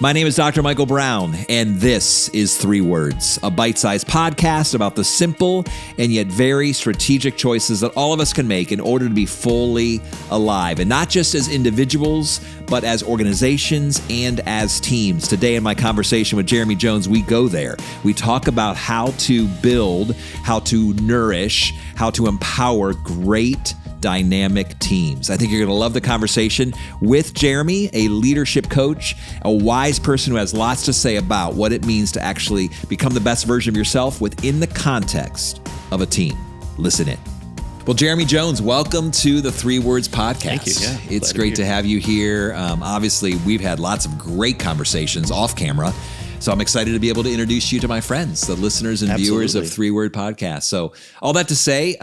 My name is Dr. Michael Brown, and this is 3 Words, a bite-sized podcast about the simple and yet very strategic choices that all of us can make in order to be fully alive, and not just as individuals, but as organizations and as teams. Today in my conversation with Jeromie Jones, we go there. We talk about how to build, how to nourish, how to empower great dynamic teams. I think you're going to love the conversation with Jeromie, a leadership coach, a wise person who has lots to say about what it means to actually become the best version of yourself within the context of a team. Listen in. Well, Jeromie Jones, welcome to the 3 Words podcast. Thank you. Yeah, it's great to have you here. Obviously, we've had lots of great conversations off camera. So I'm excited to be able to introduce you to my friends, the listeners and viewers of 3 Word Podcast. So all that to say,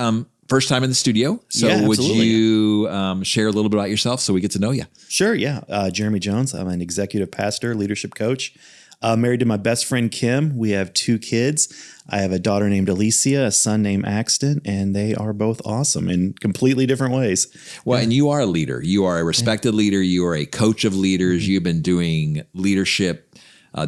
first time in the studio. So would you share a little bit about yourself so we get to know you? Sure, yeah. Jeromie Jones. I'm an executive pastor, leadership coach. Married to my best friend, Kim. We have 2 kids. I have a daughter named Alicia, a son named Axton, and they are both awesome in completely different ways. Well, and you are a leader. You are a respected leader. You are a coach of leaders. You've been doing leadership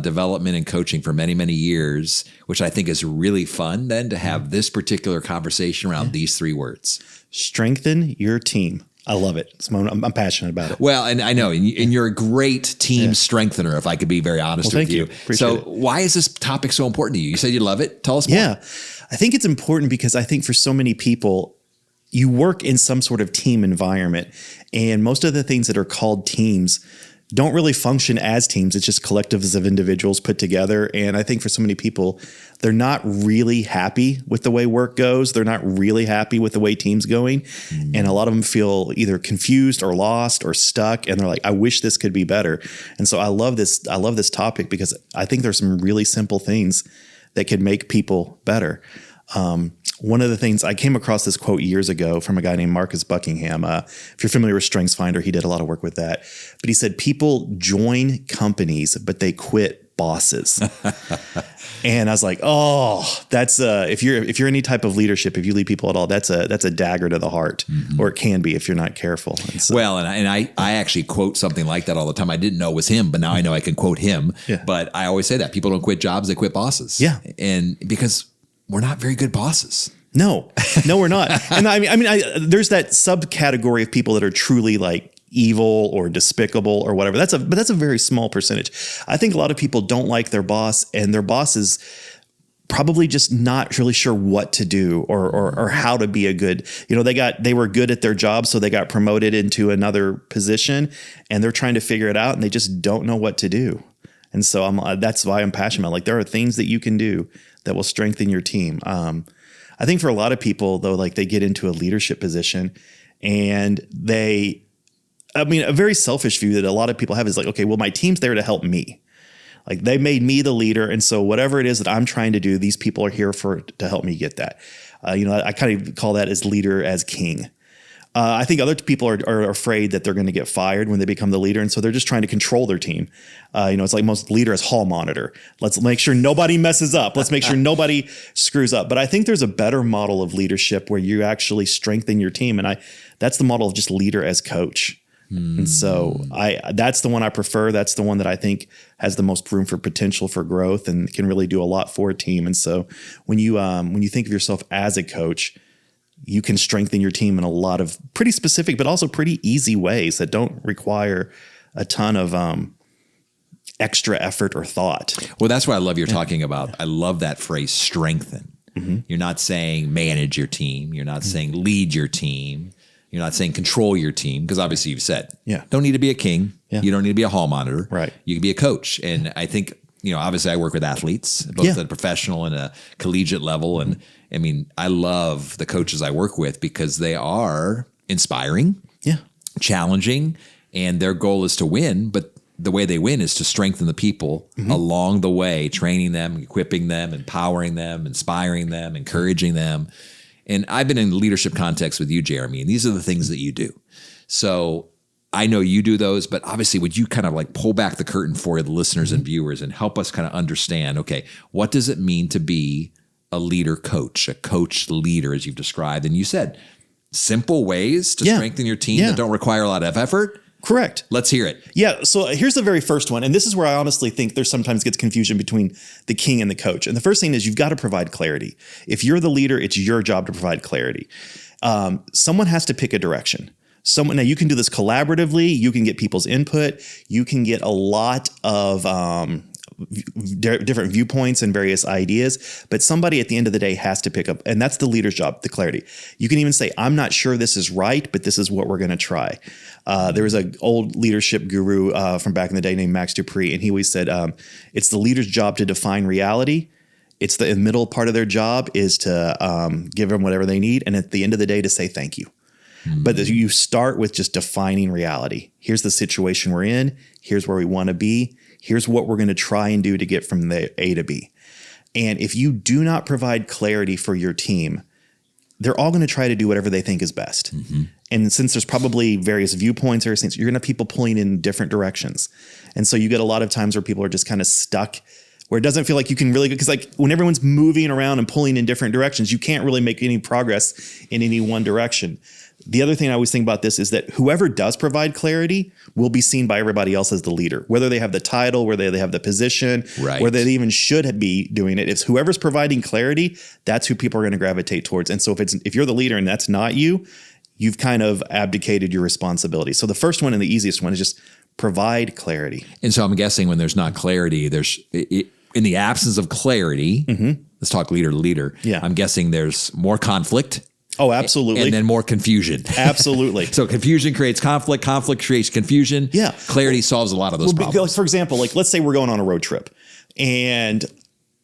development and coaching for many, many years, which I think is really fun then to have this particular conversation around these 3 words. Strengthen your team. I love it. I'm passionate about it. Well, and I know, and you're a great team strengthener, if I could be very honest with you. So why is this topic so important to you? You said you love it. Tell us more. Yeah, I think it's important because I think for so many people, you work in some sort of team environment, and most of the things that are called teams don't really function as teams. It's just collectives of individuals put together. And I think for so many people, they're not really happy with the way work goes. They're not really happy with the way teams going. Mm-hmm. And a lot of them feel either confused or lost or stuck. And they're like, I wish this could be better. And so I love this topic because I think there's some really simple things that could make people better. One of the things I came across this quote years ago from a guy named Marcus Buckingham. If you're familiar with StrengthsFinder, he did a lot of work with that. But he said, people join companies, but they quit bosses. And I was like, oh, that's if you're any type of leadership, if you lead people at all, that's a dagger to the heart, or it can be if you're not careful. And so, well, and I actually quote something like that all the time. I didn't know it was him, but now I know I can quote him. Yeah. But I always say that people don't quit jobs, they quit bosses. Yeah, and because we're not very good bosses. No, we're not. And I mean, there's that subcategory of people that are truly like evil or despicable or whatever. But that's a very small percentage. I think a lot of people don't like their boss, and their boss is probably just not really sure what to do or how to be a good, they were good at their job, so they got promoted into another position, and they're trying to figure it out, and they just don't know what to do. And so that's why I'm passionate about, like, there are things that you can do that will strengthen your team. I think for a lot of people, though, like, they get into a leadership position and a very selfish view that a lot of people have is like, okay, well, my team's there to help me. Like, they made me the leader. And so whatever it is that I'm trying to do, these people are here to help me get that. I kind of call that as leader as king. I think other people are afraid that they're going to get fired when they become the leader. And so they're just trying to control their team. It's like most leader as hall monitor. Let's make sure nobody messes up. Let's make sure nobody screws up. But I think there's a better model of leadership where you actually strengthen your team. And that's the model of just leader as coach. And so that's the one I prefer. That's the one that I think has the most room for potential for growth and can really do a lot for a team. And so when you think of yourself as a coach, you can strengthen your team in a lot of pretty specific, but also pretty easy ways that don't require a ton of extra effort or thought. Well, that's what I love you're talking about. I love that phrase, strengthen. Mm-hmm. You're not saying manage your team. You're not saying lead your team. You're not saying control your team, because obviously you've said, don't need to be a king. Yeah. You don't need to be a hall monitor. Right. You can be a coach. And I think, obviously I work with athletes, both at a professional and a collegiate level. And I mean, I love the coaches I work with because they are inspiring, challenging, and their goal is to win. But the way they win is to strengthen the people along the way, training them, equipping them, empowering them, inspiring them, encouraging them. And I've been in leadership context with you, Jeromie, and these are the things that you do. So I know you do those, but obviously would you kind of like pull back the curtain for the listeners and viewers and help us kind of understand, okay, what does it mean to be a leader coach, a coach leader, as you've described? And you said simple ways to strengthen your team that don't require a lot of effort. Correct. Let's hear it. Yeah. So here's the very first one. And this is where I honestly think there sometimes gets confusion between the king and the coach. And the first thing is you've got to provide clarity. If you're the leader, it's your job to provide clarity. Someone has to pick a direction. Now you can do this collaboratively. You can get people's input. You can get a lot of different viewpoints and various ideas, but somebody at the end of the day has to pick up, and that's the leader's job, the clarity. You can even say, I'm not sure this is right, but this is what we're going to try. There was an old leadership guru from back in the day named Max Dupree, and he always said, it's the leader's job to define reality. It's the middle part of their job is to give them whatever they need, and at the end of the day to say thank you. Mm-hmm. But you start with just defining reality. Here's the situation we're in. Here's where we want to be. Here's what we're going to try and do to get from the A to B. And if you do not provide clarity for your team, they're all going to try to do whatever they think is best. Mm-hmm. And since there's probably various viewpoints or things, you're going to have people pulling in different directions. And so you get a lot of times where people are just kind of stuck, where it doesn't feel like you can really, because like when everyone's moving around and pulling in different directions, you can't really make any progress in any one direction. The other thing I always think about this is that whoever does provide clarity will be seen by everybody else as the leader, whether they have the title, whether they have the position, right, whether they even should be doing it. If whoever's providing clarity, that's who people are going to gravitate towards. And so if you're the leader and that's not you, you've kind of abdicated your responsibility. So the first one and the easiest one is just provide clarity. And so I'm guessing when there's not clarity, in the absence of clarity, mm-hmm. Let's talk leader to leader. Yeah. I'm guessing there's more conflict. Oh, absolutely. And then more confusion. Absolutely. So confusion creates conflict. Conflict creates confusion. Yeah. Clarity solves a lot of those problems. For example, like let's say we're going on a road trip and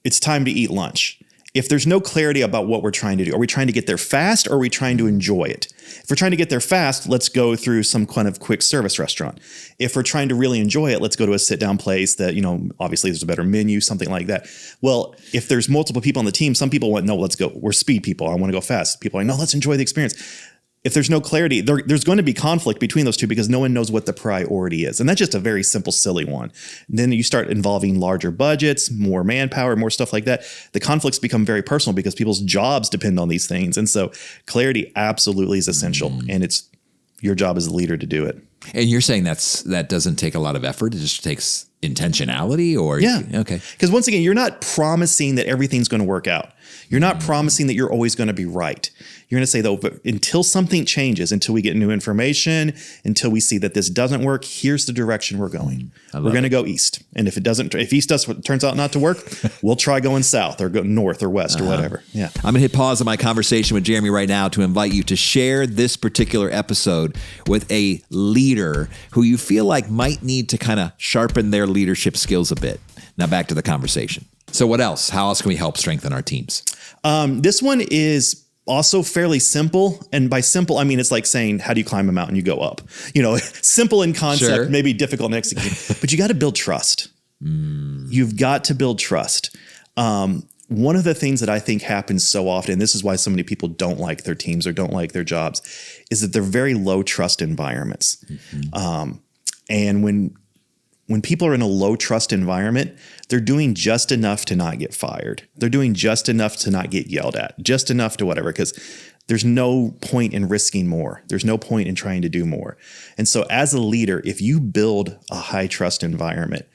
it's time to eat lunch. If there's no clarity about what we're trying to do, are we trying to get there fast or are we trying to enjoy it? If we're trying to get there fast, let's go through some kind of quick service restaurant. If we're trying to really enjoy it, let's go to a sit down place that, obviously there's a better menu, something like that. Well, if there's multiple people on the team, some people want, no, let's go. We're speed people. I want to go fast. People are like, no, let's enjoy the experience. If there's no clarity, there's going to be conflict between those two because no one knows what the priority is. And that's just a very simple, silly one. And then you start involving larger budgets, more manpower, more stuff like that. The conflicts become very personal because people's jobs depend on these things. And so clarity absolutely is essential. Mm-hmm. And it's your job as a leader to do it. And you're saying that doesn't take a lot of effort. It just takes intentionality or? Yeah. Okay. Because once again, you're not promising that everything's going to work out. You're not promising that you're always going to be right. You're going to say, though, but until something changes, until we get new information, until we see that this doesn't work, here's the direction we're going. We're going to go east. And if east turns out not to work, we'll try going south or go north or west or whatever. Yeah. I'm going to hit pause on my conversation with Jeromie right now to invite you to share this particular episode with a leader who you feel like might need to kind of sharpen their leadership skills a bit. Now back to the conversation. So what else? How else can we help strengthen our teams? This one is also fairly simple. And by simple, I mean, it's like saying, how do you climb a mountain? You go up. Simple in concept, sure. Maybe difficult in execution, but you got to build trust. You've got to build trust. One of the things that I think happens so often, and this is why so many people don't like their teams or don't like their jobs, is that they're very low trust environments. Mm-hmm. And when people are in a low trust environment, they're doing just enough to not get fired. They're doing just enough to not get yelled at, just enough to whatever, because there's no point in risking more. There's no point in trying to do more. And so as a leader, if you build a high trust environment,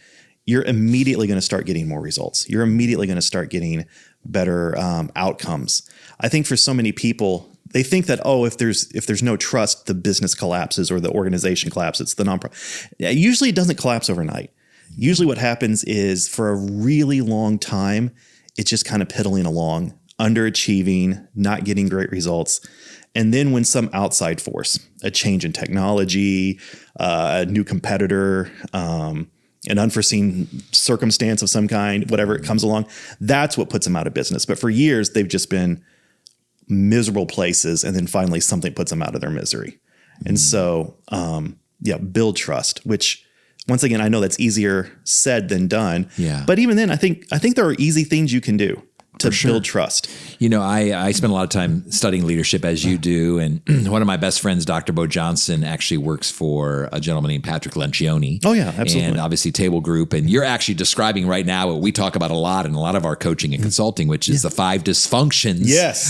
you're immediately going to start getting more results. You're immediately going to start getting better outcomes. I think for so many people, they think that, if there's no trust, the business collapses or the organization collapses. The nonprofit. Usually it doesn't collapse overnight. Usually what happens is for a really long time, it's just kind of piddling along, underachieving, not getting great results. And then when some outside force, a change in technology, a new competitor, an unforeseen circumstance of some kind, whatever it comes along, that's what puts them out of business. But for years, they've just been miserable places, and then finally something puts them out of their misery. And so, build trust, which once again, I know that's easier said than done. Yeah. But even then, I think there are easy things you can do to build trust. I spend a lot of time studying leadership as you do. And one of my best friends, Dr. Bo Johnson, actually works for a gentleman named Patrick Lencioni. Oh, yeah, absolutely. And obviously Table Group. And you're actually describing right now what we talk about a lot in a lot of our coaching and consulting, which is the 5 dysfunctions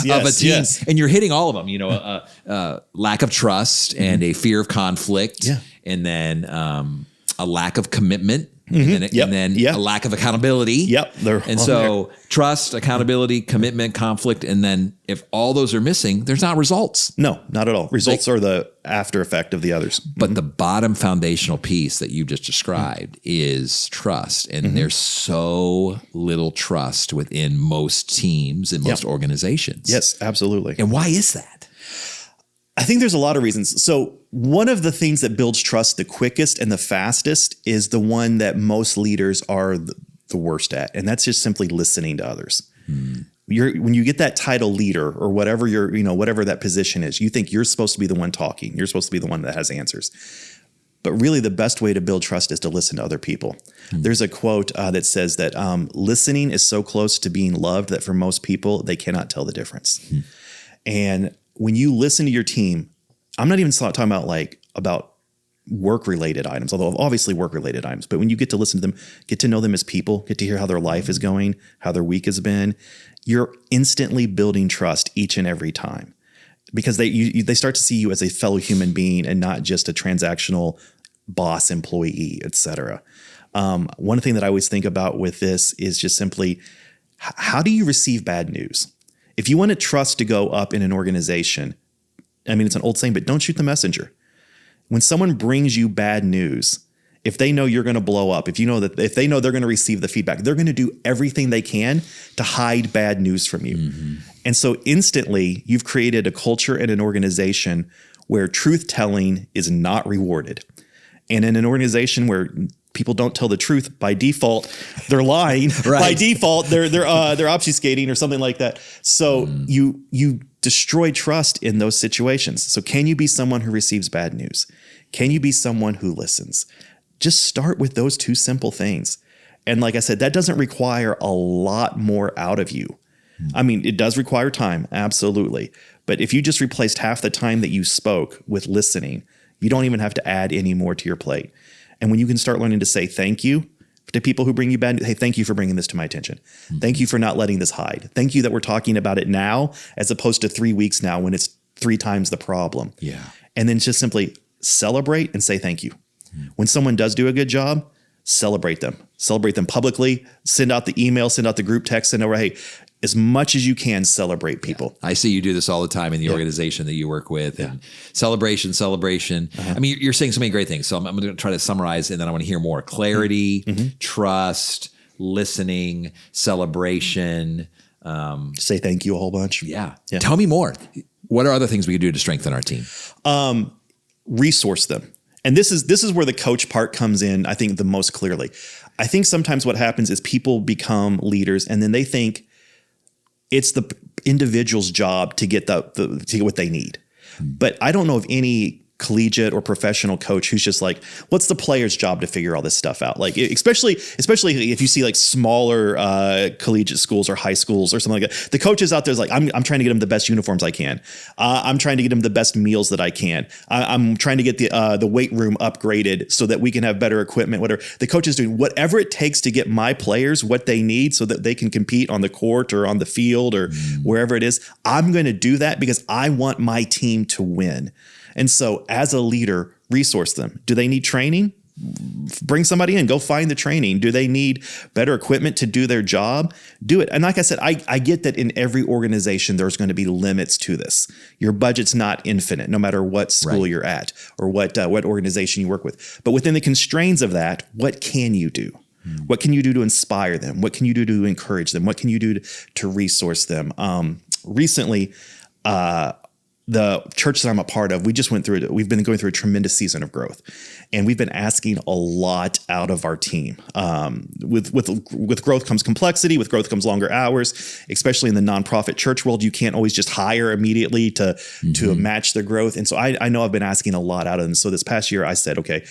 of a team. Yes. And you're hitting all of them, lack of trust and a fear of conflict and then a lack of commitment, and then a lack of accountability. Yep. And so trust, accountability, commitment, conflict. And then if all those are missing, there's not results. No, not at all. Results are the after effect of the others. But the bottom foundational piece that you just described is trust. And there's so little trust within most teams and most organizations. Yes, absolutely. And why is that? I think there's a lot of reasons. So one of the things that builds trust the quickest and the fastest is the one that most leaders are the worst at. And that's just simply listening to others. When you get that title leader or whatever whatever that position is, you think you're supposed to be the one talking. You're supposed to be the one that has answers. But really the best way to build trust is to listen to other people. There's a quote that says that listening is so close to being loved that for most people, they cannot tell the difference. And when you listen to your team, I'm not even talking about work-related items, although obviously work-related items. But when you get to listen to them, get to know them as people, get to hear how their life is going, how their week has been, you're instantly building trust each and every time because they start to see you as a fellow human being and not just a transactional boss, employee, et cetera. One thing that I always think about with this is just simply, how do you receive bad news? If you want trust to go up in an organization, I mean, it's an old saying, but don't shoot the messenger. When someone brings you bad news, if they know you're going to blow up, if they know they're going to receive the feedback, they're going to do everything they can to hide bad news from you. And so instantly you've created a culture and an organization where truth telling is not rewarded. And in an organization where people don't tell the truth, by default, they're lying. By default, they're obfuscating or something like that. So you destroy trust in those situations. So can you be someone who receives bad news? Can you be someone who listens? Just start with those two simple things. And like I said, that doesn't require a lot more out of you. I mean, it does require time, absolutely. But if you just replaced half the time that you spoke with listening, you don't even have to add any more to your plate. And when you can start learning to say thank you to people who bring you bad news, hey, thank you for bringing this to my attention. Thank you for not letting this hide. Thank you that we're talking about it now as opposed to 3 weeks now when it's 3 times the problem. Yeah. And then just simply celebrate and say thank you. When someone does do a good job, celebrate them. Celebrate them publicly. Send out the email, send out the group text, send over, hey, as much as you can, celebrate people. I see you do this all the time in the organization that you work with. And celebration. I mean, you're saying so many great things. So I'm going to try to summarize, and then I want to hear more. Clarity, trust, listening, celebration. Say thank you a whole bunch. Yeah. Tell me more. What are other things we can do to strengthen our team? Resource them. And this is where the coach part comes in, I think, the most clearly. I think sometimes what happens is people become leaders and then they think it's the individual's job to get to get what they need. But I don't know of any collegiate or professional coach who's just like, what's the player's job to figure all this stuff out? Like, especially if you see like smaller collegiate schools or high schools or something like that, the coaches out there is like, I'm trying to get them the best uniforms I can. I'm trying to get them the best meals that I can. I'm trying to get the weight room upgraded so that we can have better equipment, whatever. The coach is doing whatever it takes to get my players what they need so that they can compete on the court or on the field or wherever it is. I'm going to do that because I want my team to win. And so as a leader, resource them. Do they need training? Bring somebody in, go find the training. Do they need better equipment to do their job? Do it. And like I said, I get that in every organization, there's going to be limits to this. Your budget's not infinite, no matter what school you're at or what organization you work with. But within the constraints of that, what can you do? What can you do to inspire them? What can you do to encourage them? What can you do to resource them? Recently, the church that I'm a part of, we've been going through a tremendous season of growth, and we've been asking a lot out of our team. With growth comes complexity. With growth comes longer hours, especially in the nonprofit church world. You can't always just hire immediately to match their growth. And so I know I've been asking a lot out of them. So this past year I said, okay,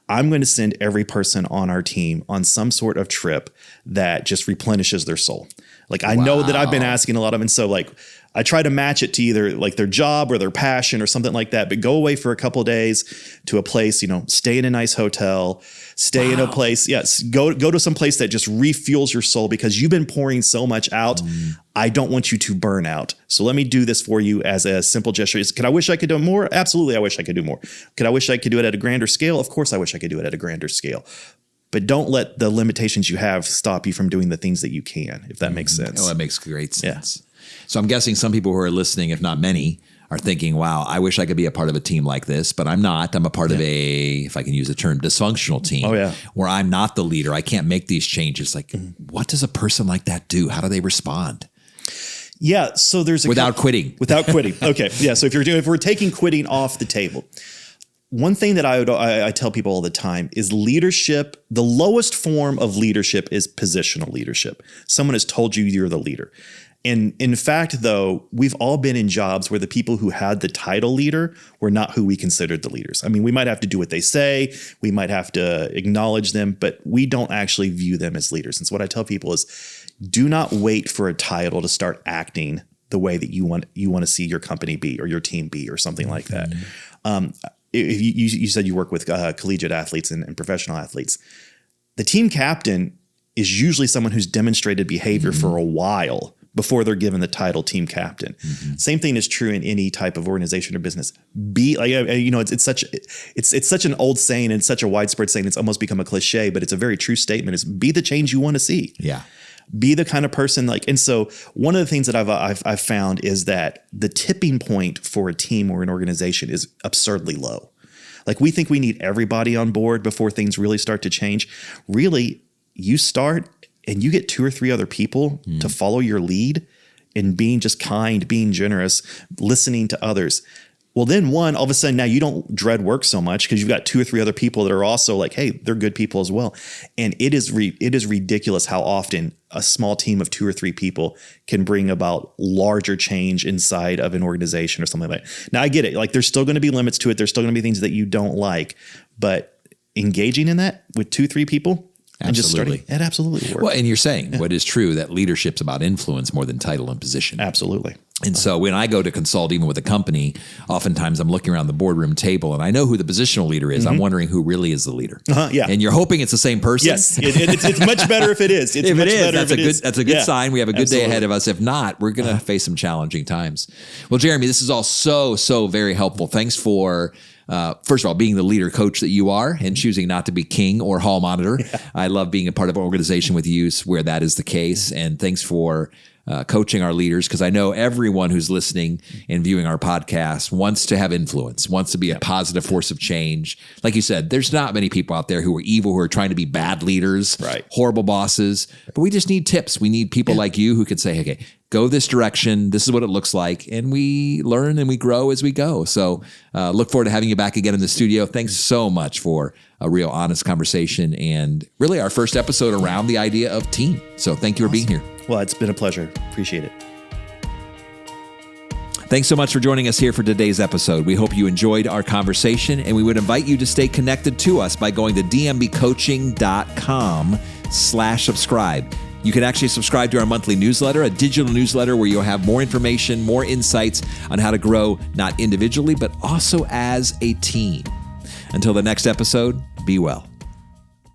I'm going to send every person on our team on some sort of trip that just replenishes their soul. Like I know that I've been asking a lot of them. And so like I try to match it to either like their job or their passion or something like that, but go away for a couple of days to a place, stay in a nice hotel, stay in a place. Yes. Go to some place that just refuels your soul because you've been pouring so much out. I don't want you to burn out. So let me do this for you as a simple gesture. Could I wish I could do more? Absolutely. I wish I could do more. Could I wish I could do it at a grander scale? Of course, I wish I could do it at a grander scale. But don't let the limitations you have stop you from doing the things that you can, if that makes sense. Oh, that makes great sense. Yeah. So I'm guessing some people who are listening, if not many, are thinking, wow, I wish I could be a part of a team like this, but I'm not. I'm a part of a, if I can use the term, dysfunctional team where I'm not the leader. I can't make these changes. Like, what does a person like that do? How do they respond? Yeah. So there's without quitting. Without quitting. Okay. Yeah. So if we're taking quitting off the table, one thing that I tell people all the time is leadership. The lowest form of leadership is positional leadership. Someone has told you you're the leader. And in fact, though, we've all been in jobs where the people who had the title leader were not who we considered the leaders. I mean, we might have to do what they say. We might have to acknowledge them, but we don't actually view them as leaders. And so what I tell people is do not wait for a title to start acting the way that you want to see your company be or your team be or something like that. You said you work with collegiate athletes and professional athletes. The team captain is usually someone who's demonstrated behavior for a while before they're given the title team captain. Same thing is true in any type of organization or business. It's such an old saying and such a widespread saying. It's almost become a cliche, but it's a very true statement. Is be the change you want to see. Yeah. Be the kind of person and so one of the things that I've found is that the tipping point for a team or an organization is absurdly low. Like we think we need everybody on board before things really start to change. Really, you start and you get 2 or 3 other people to follow your lead in being just kind, being generous, listening to others. Well, then all of a sudden now you don't dread work so much because you've got 2 or 3 other people that are also like, hey, they're good people as well. And it is ridiculous how often a small team of 2 or 3 people can bring about larger change inside of an organization or something like that. Now I get it. Like there's still going to be limits to it. There's still going to be things that you don't like, but engaging in that with 2, 3 people, and just starting, it absolutely works. Well, and you're saying what is true, that leadership's about influence more than title and position. Absolutely. And so when I go to consult, even with a company, oftentimes I'm looking around the boardroom table and I know who the positional leader is. I'm wondering who really is the leader. Yeah. And you're hoping it's the same person. Yes. It's much better if it is. That's a good sign. We have a good day ahead of us. If not, we're going to face some challenging times. Well, Jeromie, this is all so very helpful. Thanks for first of all, being the leader coach that you are and choosing not to be king or hall monitor. Yeah. I love being a part of an organization with you where that is the case. And thanks for coaching our leaders, because I know everyone who's listening and viewing our podcast wants to have influence, wants to be a positive force of change. Like you said, there's not many people out there who are evil, who are trying to be bad leaders, horrible bosses, but we just need tips. We need people like you who could say, okay, go this direction. This is what it looks like. And we learn and we grow as we go. So look forward to having you back again in the studio. Thanks so much for a real honest conversation and really our first episode around the idea of team. So thank you for being here. Well, it's been a pleasure. Appreciate it. Thanks so much for joining us here for today's episode. We hope you enjoyed our conversation, and we would invite you to stay connected to us by going to dmbcoaching.com/subscribe. You can actually subscribe to our monthly newsletter, a digital newsletter where you'll have more information, more insights on how to grow, not individually, but also as a team. Until the next episode, be well.